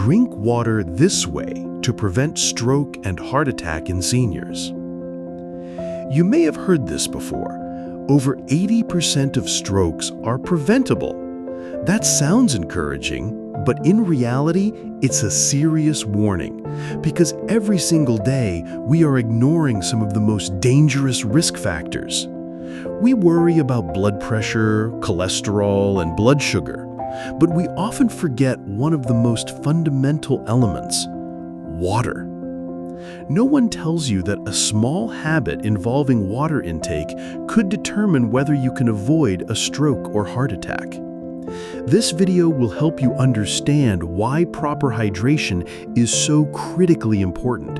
drink water this way to prevent stroke and heart attack in seniors. You may have heard this before. Over 80% of strokes are preventable. That sounds encouraging, but in reality, it's a serious warning, because every single day we are ignoring some of the most dangerous risk factors. We worry about blood pressure, cholesterol, and blood sugar, but we often forget one of the most fundamental elements: water. No one tells you that a small habit involving water intake could determine whether you can avoid a stroke or heart attack. This video will help you understand why proper hydration is so critically important,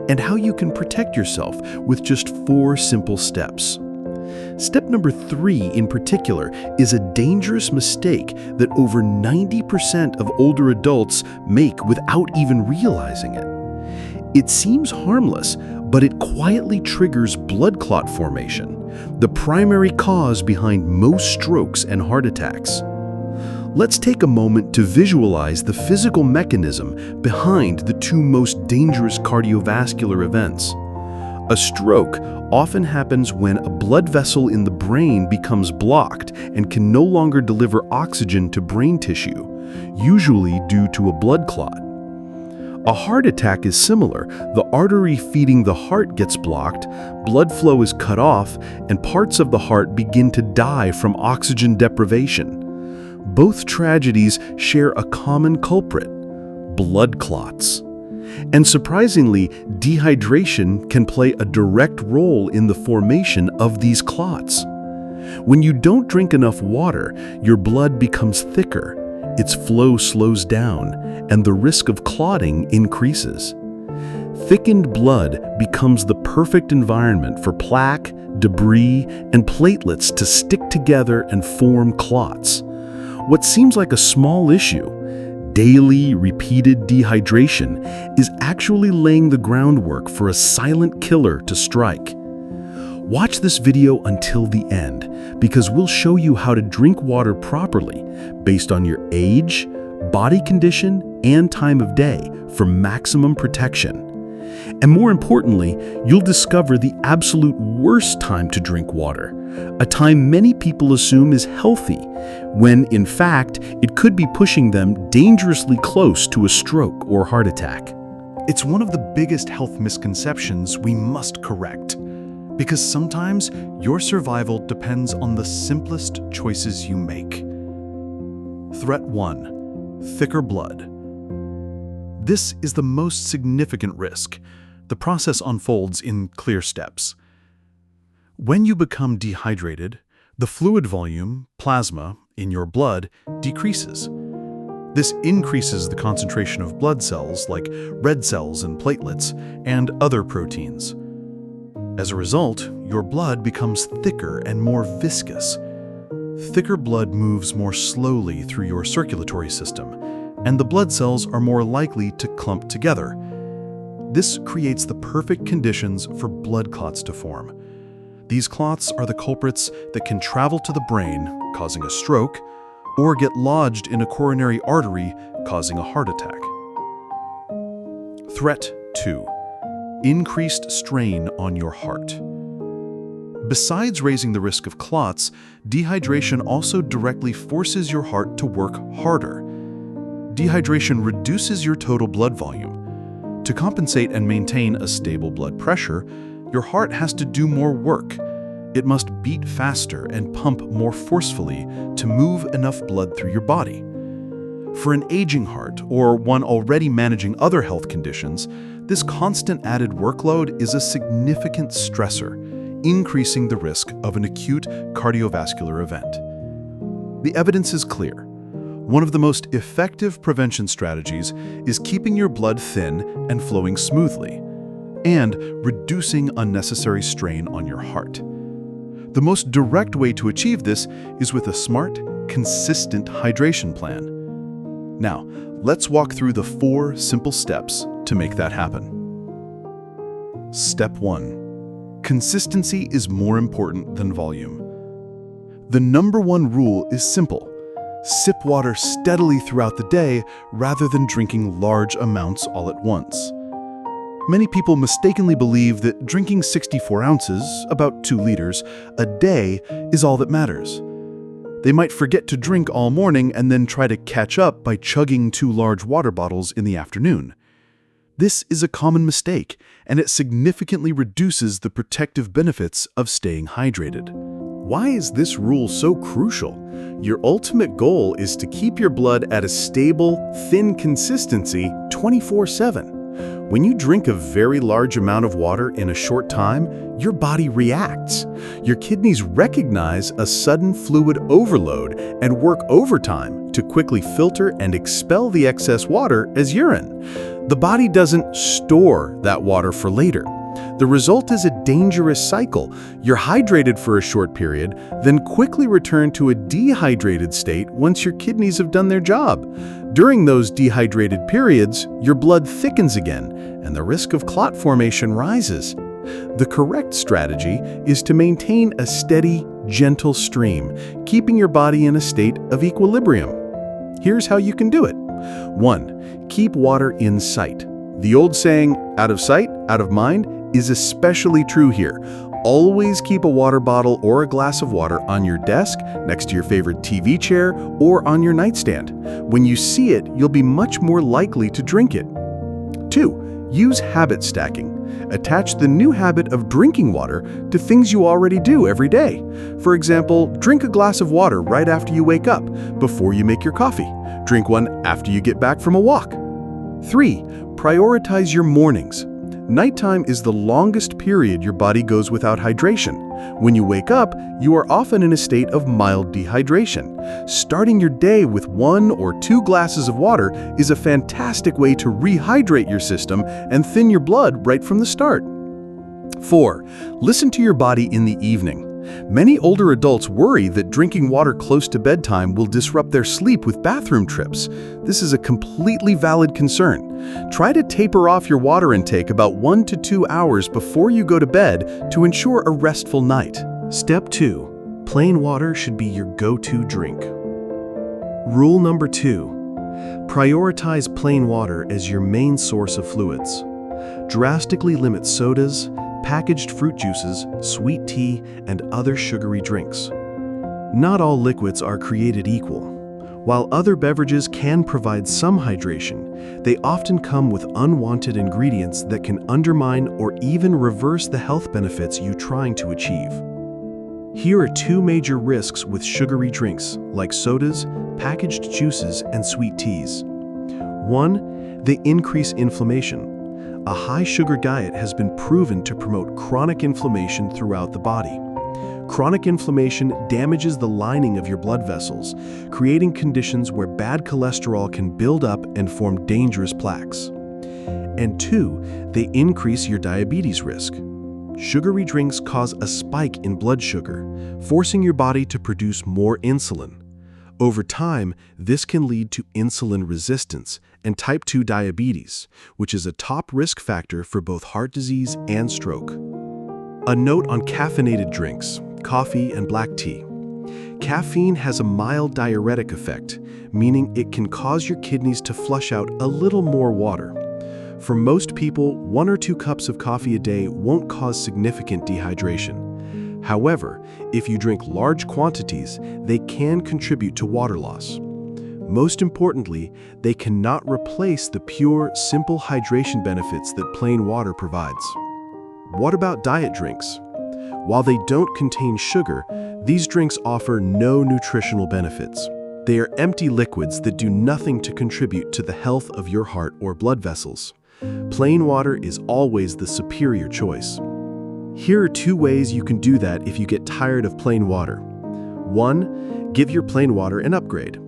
and how you can protect yourself with just 4 simple steps. Step number 3 in particular is a dangerous mistake that over 90% of older adults make without even realizing it. It seems harmless, but it quietly triggers blood clot formation, the primary cause behind most strokes and heart attacks. Let's take a moment to visualize the physical mechanism behind the 2 most dangerous cardiovascular events. A stroke often happens when a blood vessel in the brain becomes blocked and can no longer deliver oxygen to brain tissue, usually due to a blood clot. A heart attack is similar. The artery feeding the heart gets blocked, blood flow is cut off, and parts of the heart begin to die from oxygen deprivation. Both tragedies share a common culprit: blood clots. And surprisingly, dehydration can play a direct role in the formation of these clots. When you don't drink enough water, your blood becomes thicker, its flow slows down, and the risk of clotting increases. Thickened blood becomes the perfect environment for plaque, debris, and platelets to stick together and form clots. What seems like a small issue, daily, repeated dehydration, is actually laying the groundwork for a silent killer to strike. Watch this video until the end, because we'll show you how to drink water properly based on your age, body condition, and time of day for maximum protection. And more importantly, you'll discover the absolute worst time to drink water, a time many people assume is healthy, when in fact it could be pushing them dangerously close to a stroke or heart attack. It's one of the biggest health misconceptions we must correct, because sometimes your survival depends on the simplest choices you make. Threat 1: thicker blood. This is the most significant risk. The process unfolds in clear steps. When you become dehydrated, the fluid volume, plasma, in your blood decreases. This increases the concentration of blood cells like red cells and platelets and other proteins. As a result, your blood becomes thicker and more viscous. Thicker blood moves more slowly through your circulatory system, and the blood cells are more likely to clump together. This creates the perfect conditions for blood clots to form. These clots are the culprits that can travel to the brain, causing a stroke, or get lodged in a coronary artery, causing a heart attack. Threat 2: increased strain on your heart. Besides raising the risk of clots, dehydration also directly forces your heart to work harder. Dehydration reduces your total blood volume. To compensate and maintain a stable blood pressure, your heart has to do more work. It must beat faster and pump more forcefully to move enough blood through your body. For an aging heart, or one already managing other health conditions, this constant added workload is a significant stressor, increasing the risk of an acute cardiovascular event. The evidence is clear. One of the most effective prevention strategies is keeping your blood thin and flowing smoothly, and reducing unnecessary strain on your heart. The most direct way to achieve this is with a smart, consistent hydration plan. Now, let's walk through the 4 simple steps to make that happen. Step 1. Consistency is more important than volume. The number 1 rule is simple. Sip water steadily throughout the day rather than drinking large amounts all at once. Many people mistakenly believe that drinking 64 ounces, about 2 liters, a day is all that matters. They might forget to drink all morning and then try to catch up by chugging 2 large water bottles in the afternoon. This is a common mistake, and it significantly reduces the protective benefits of staying hydrated. Why is this rule so crucial? Your ultimate goal is to keep your blood at a stable, thin consistency 24/7. When you drink a very large amount of water in a short time, your body reacts. Your kidneys recognize a sudden fluid overload and work overtime to quickly filter and expel the excess water as urine. The body doesn't store that water for later. The result is a dangerous cycle. You're hydrated for a short period, then quickly return to a dehydrated state once your kidneys have done their job. During those dehydrated periods, your blood thickens again, and the risk of clot formation rises. The correct strategy is to maintain a steady, gentle stream, keeping your body in a state of equilibrium. Here's how you can do it. 1. Keep water in sight. The old saying, out of sight, out of mind, is especially true here. Always keep a water bottle or a glass of water on your desk, next to your favorite TV chair, or on your nightstand. When you see it, you'll be much more likely to drink it. 2. Use habit stacking. Attach the new habit of drinking water to things you already do every day. For example, drink a glass of water right after you wake up, before you make your coffee. Drink one after you get back from a walk. 3. Prioritize your mornings. Nighttime is the longest period your body goes without hydration. When you wake up, you are often in a state of mild dehydration. Starting your day with 1 or 2 glasses of water is a fantastic way to rehydrate your system and thin your blood right from the start. 4. Listen to your body in the evening. Many older adults worry that drinking water close to bedtime will disrupt their sleep with bathroom trips. This is a completely valid concern. Try to taper off your water intake about 1 to 2 hours before you go to bed to ensure a restful night. Step 2. Plain water should be your go-to drink. Rule number 2. Prioritize plain water as your main source of fluids. Drastically limit sodas, packaged fruit juices, sweet tea, and other sugary drinks. Not all liquids are created equal. While other beverages can provide some hydration, they often come with unwanted ingredients that can undermine or even reverse the health benefits you're trying to achieve. Here are 2 major risks with sugary drinks, like sodas, packaged juices, and sweet teas. 1. They increase inflammation. A high-sugar diet has been proven to promote chronic inflammation throughout the body. Chronic inflammation damages the lining of your blood vessels, creating conditions where bad cholesterol can build up and form dangerous plaques. And 2, they increase your diabetes risk. Sugary drinks cause a spike in blood sugar, forcing your body to produce more insulin. Over time, this can lead to insulin resistance and type 2 diabetes, which is a top risk factor for both heart disease and stroke. A note on caffeinated drinks, coffee and black tea. Caffeine has a mild diuretic effect, meaning it can cause your kidneys to flush out a little more water. For most people, 1 or 2 cups of coffee a day won't cause significant dehydration. However, if you drink large quantities, they can contribute to water loss. Most importantly, they cannot replace the pure, simple hydration benefits that plain water provides. What about diet drinks? While they don't contain sugar, these drinks offer no nutritional benefits. They are empty liquids that do nothing to contribute to the health of your heart or blood vessels. Plain water is always the superior choice. Here are 2 ways you can do that if you get tired of plain water. 1. Give your plain water an upgrade.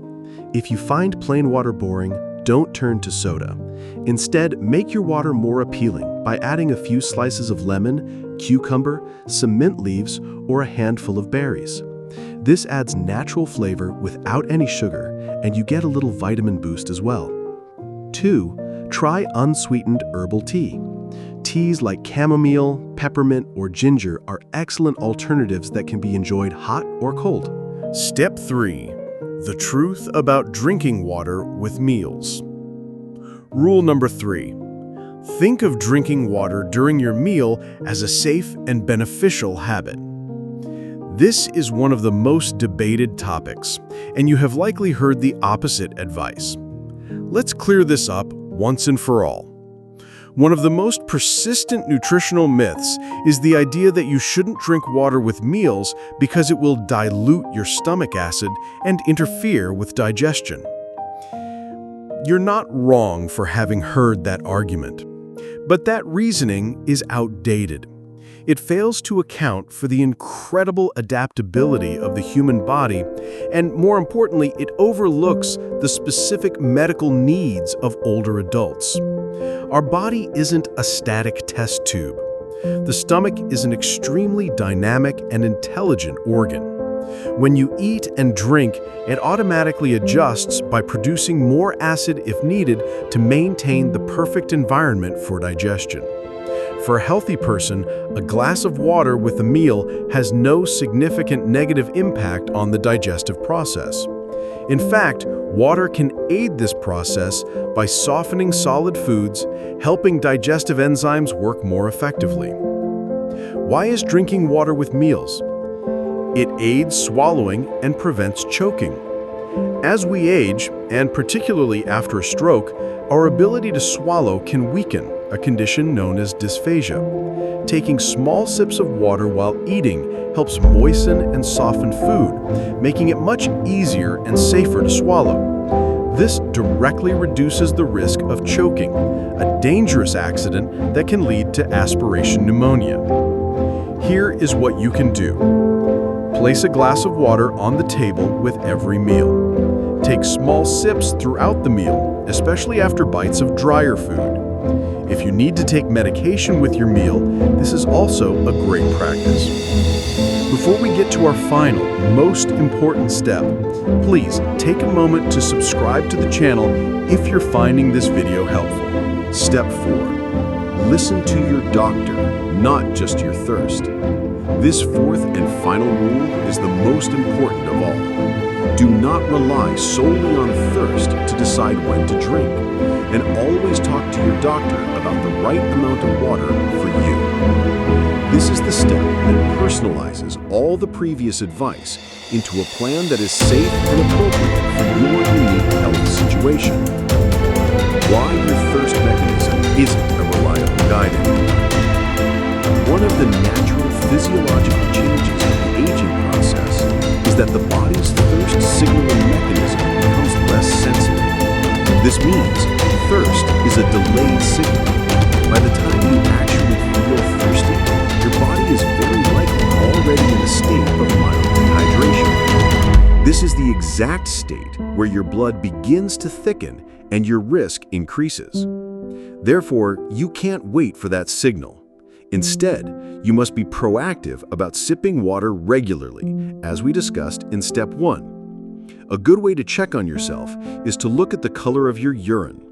If you find plain water boring, don't turn to soda. Instead, make your water more appealing by adding a few slices of lemon, cucumber, some mint leaves, or a handful of berries. This adds natural flavor without any sugar, and you get a little vitamin boost as well. 2. Try unsweetened herbal tea. Teas like chamomile, peppermint, or ginger are excellent alternatives that can be enjoyed hot or cold. Step 3. The truth about drinking water with meals. Rule number 3. Think of drinking water during your meal as a safe and beneficial habit. This is one of the most debated topics, and you have likely heard the opposite advice. Let's clear this up once and for all. One of the most persistent nutritional myths is the idea that you shouldn't drink water with meals because it will dilute your stomach acid and interfere with digestion. You're not wrong for having heard that argument, but that reasoning is outdated. It fails to account for the incredible adaptability of the human body, and more importantly, it overlooks the specific medical needs of older adults. Our body isn't a static test tube. The stomach is an extremely dynamic and intelligent organ. When you eat and drink, it automatically adjusts by producing more acid if needed to maintain the perfect environment for digestion. For a healthy person, a glass of water with a meal has no significant negative impact on the digestive process. In fact, water can aid this process by softening solid foods, helping digestive enzymes work more effectively. Why is drinking water with meals? It aids swallowing and prevents choking. As we age, and particularly after a stroke, our ability to swallow can weaken, a condition known as dysphagia. Taking small sips of water while eating helps moisten and soften food, making it much easier and safer to swallow. This directly reduces the risk of choking, a dangerous accident that can lead to aspiration pneumonia. Here is what you can do. Place a glass of water on the table with every meal. Take small sips throughout the meal, especially after bites of drier food. If you need to take medication with your meal, this is also a great practice. Before we get to our final, most important step, please take a moment to subscribe to the channel if you're finding this video helpful. Step 4. Listen to your doctor, not just your thirst. This fourth and final rule is the most important of all. Do not rely solely on thirst to decide when to drink, and always talk to your doctor about the right amount of water for you. This is the step that personalizes all the previous advice into a plan that is safe and appropriate for your unique health situation. Why your thirst mechanism isn't a reliable guide. One of the natural physiological changes in the aging process is that the body's thirst signaling mechanism becomes less sensitive. This means thirst is a delayed signal. By the time you actually feel thirsty, your body is very likely already in a state of mild dehydration. This is the exact state where your blood begins to thicken and your risk increases. Therefore, you can't wait for that signal. Instead, you must be proactive about sipping water regularly, as we discussed in Step 1. A good way to check on yourself is to look at the color of your urine.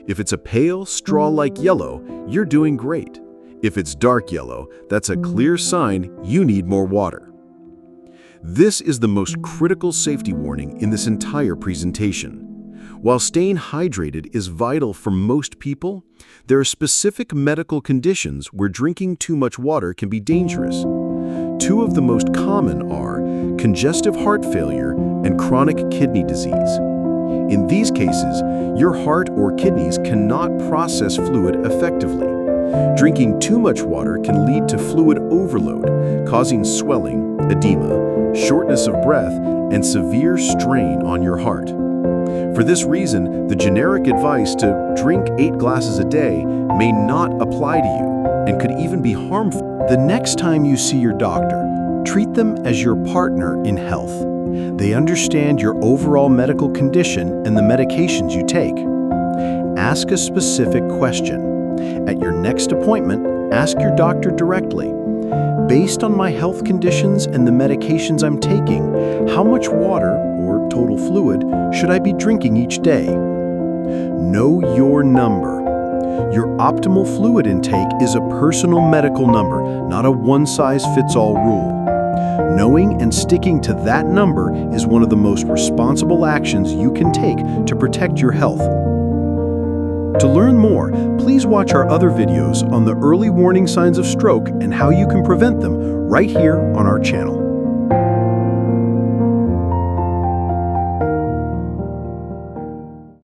If it's a pale, straw-like yellow, you're doing great. If it's dark yellow, that's a clear sign you need more water. This is the most critical safety warning in this entire presentation. While staying hydrated is vital for most people, there are specific medical conditions where drinking too much water can be dangerous. Two of the most common are congestive heart failure and chronic kidney disease. In these cases, your heart or kidneys cannot process fluid effectively. Drinking too much water can lead to fluid overload, causing swelling, edema, shortness of breath, and severe strain on your heart. For this reason, the generic advice to drink 8 glasses a day may not apply to you and could even be harmful. The next time you see your doctor, treat them as your partner in health. They understand your overall medical condition and the medications you take. Ask a specific question. At your next appointment, ask your doctor directly, based on my health conditions and the medications I'm taking, how much water, or total fluid, should I be drinking each day? Know your number. Your optimal fluid intake is a personal medical number, not a one-size-fits-all rule. Knowing and sticking to that number is one of the most responsible actions you can take to protect your health. To learn more, please watch our other videos on the early warning signs of stroke and how you can prevent them right here on our channel.